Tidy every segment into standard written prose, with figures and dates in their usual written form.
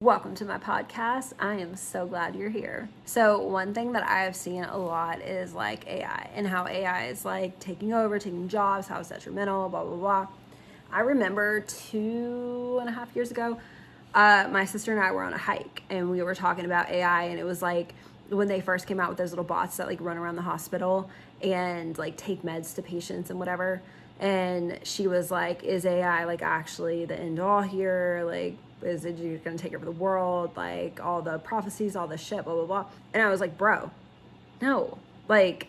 Welcome to my podcast. I am so glad you're here. So one thing that I have seen a lot is like AI and how AI is like taking over, taking jobs, how it's detrimental, blah, blah, blah. I remember 2.5 years ago, my sister and I were on a hike and we were talking about AI, and it was like when they first came out with those little bots that like run around the hospital and like take meds to patients and whatever. And she was like, is AI like actually the end all here? Like, is it you're gonna take over the world? Like all the prophecies, all the shit, blah, blah, blah. And I was like, bro, no. Like,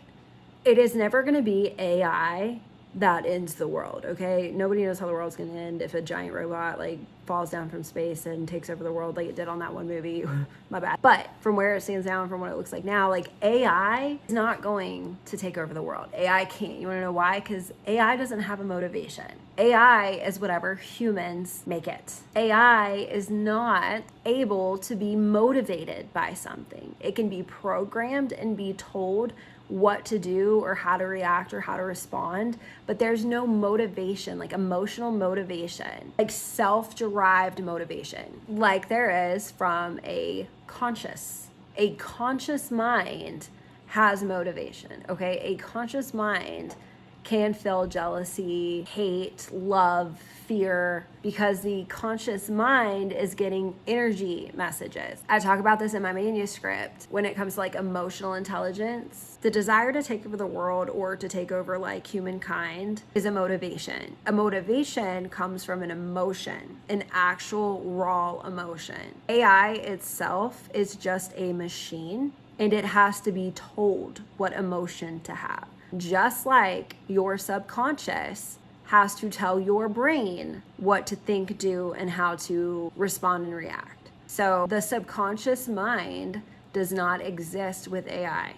it is never gonna be AI that ends the world, okay? Nobody knows how the world's gonna end if a giant robot like falls down from space and takes over the world like it did on that one movie. My bad. But from where it stands now and from what it looks like now, like AI is not going to take over the world. AI can't. You wanna know why? Because AI doesn't have a motivation. AI is whatever humans make it. AI is not able to be motivated by something. It can be programmed and be told what to do or how to react or how to respond, but there's no motivation, like emotional motivation, like self-derived motivation, like there is from a conscious mind has motivation, okay? A conscious mind can feel jealousy, hate, love, fear, because the conscious mind is getting energy messages. I talk about this in my manuscript when it comes to like emotional intelligence. The desire to take over the world or to take over like humankind is a motivation. A motivation comes from an emotion, an actual raw emotion. AI itself is just a machine, and it has to be told what emotion to have. Just like your subconscious has to tell your brain what to think, do, and how to respond and react. So the subconscious mind does not exist with AI.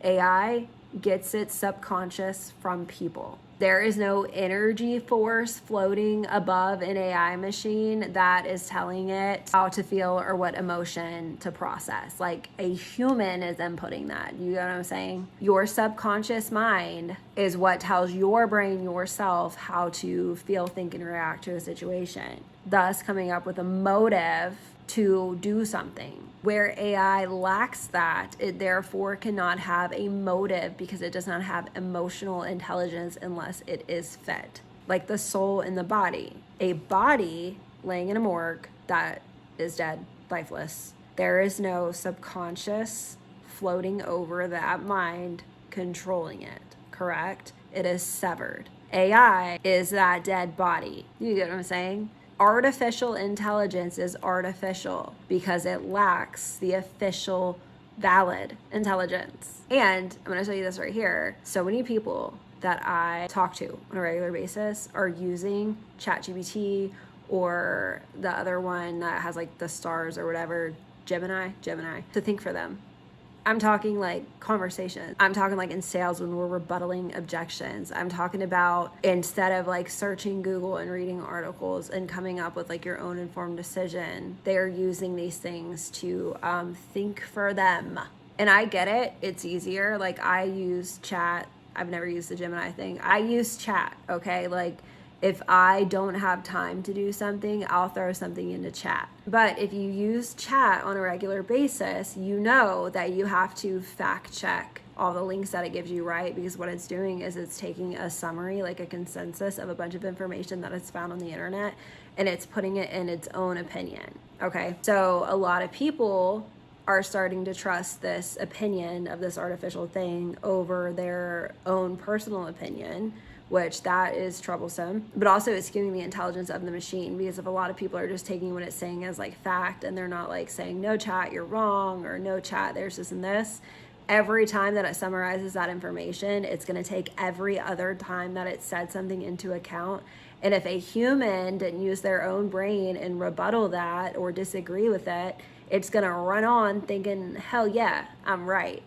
AI gets its subconscious from people. There is no energy force floating above an AI machine that is telling it how to feel or what emotion to process. Like a human is inputting that. You know what I'm saying? Your subconscious mind is what tells your brain, yourself, how to feel, think, and react to a situation, thus coming up with a motive to do something. Where AI lacks that, it therefore cannot have a motive because it does not have emotional intelligence unless it is fed. Like the soul in the body. A body laying in a morgue that is dead, lifeless. There is no subconscious floating over that mind controlling it, correct? It is severed. AI is that dead body. You get what I'm saying? Artificial intelligence is artificial because it lacks the official valid intelligence. And I'm going to tell you this right here. So many people that I talk to on a regular basis are using ChatGPT or the other one that has like the stars or whatever, Gemini, to think for them. I'm talking like conversations. I'm talking like in sales when we're rebuttaling objections. I'm talking about instead of like searching Google and reading articles and coming up with like your own informed decision, they're using these things to think for them. And I get it. It's easier. Like I use chat. I've never used the Gemini thing. I use chat, okay? Like if I don't have time to do something, I'll throw something into chat. But if you use chat on a regular basis, you know that you have to fact check all the links that it gives you, right? Because what it's doing is it's taking a summary, like a consensus of a bunch of information that it's found on the internet, and it's putting it in its own opinion, okay? So a lot of people are starting to trust this opinion of this artificial thing over their own personal opinion, which that is troublesome, but also it's skewing the intelligence of the machine, because if a lot of people are just taking what it's saying as like fact and they're not like saying, no chat, you're wrong, or no chat, there's this and this, every time that it summarizes that information, it's going to take every other time that it said something into account. And if a human didn't use their own brain and rebuttal that or disagree with it, it's going to run on thinking, hell yeah, I'm right.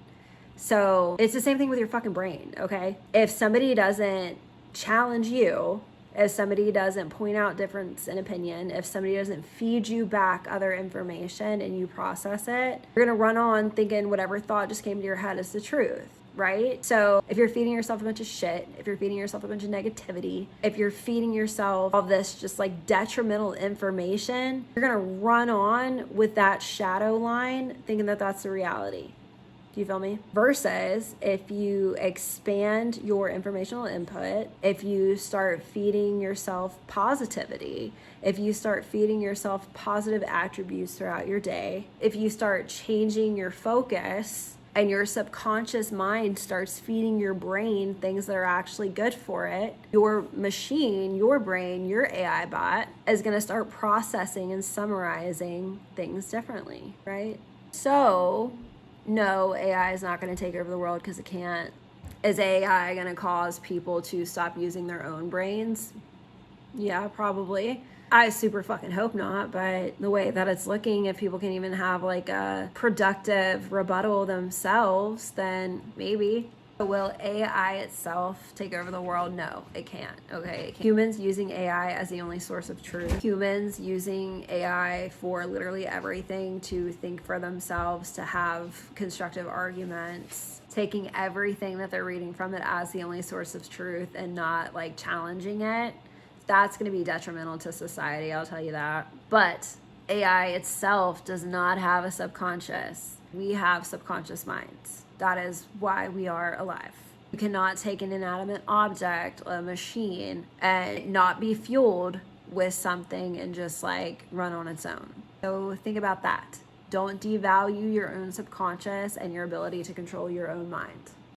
So it's the same thing with your fucking brain, okay? If somebody doesn't challenge you, if somebody doesn't point out difference in opinion, if somebody doesn't feed you back other information and you process it, you're gonna run on thinking whatever thought just came to your head is the truth. right? So if you're feeding yourself a bunch of shit, if you're feeding yourself a bunch of negativity, if you're feeding yourself all this just like detrimental information, you're gonna run on with that shadow line thinking that that's the reality. Do you feel me? Versus if you expand your informational input, if you start feeding yourself positivity, if you start feeding yourself positive attributes throughout your day, if you start changing your focus and your subconscious mind starts feeding your brain things that are actually good for it, your machine, your brain, your AI bot is going to start processing and summarizing things differently, right? So, no, AI is not going to take over the world because it can't. Is AI going to cause people to stop using their own brains? Yeah, probably. I super fucking hope not, but the way that it's looking, if people can even have like a productive rebuttal themselves, then maybe. Will AI itself take over the world? No, it can't. Okay. It can't. Humans using AI as the only source of truth. Humans using AI for literally everything, to think for themselves, to have constructive arguments, taking everything that they're reading from it as the only source of truth and not like challenging it. That's going to be detrimental to society, I'll tell you that. But AI itself does not have a subconscious. We have subconscious minds. That is why we are alive. You cannot take an inanimate object, a machine, and not be fueled with something and just like run on its own. So think about that. Don't devalue your own subconscious and your ability to control your own mind.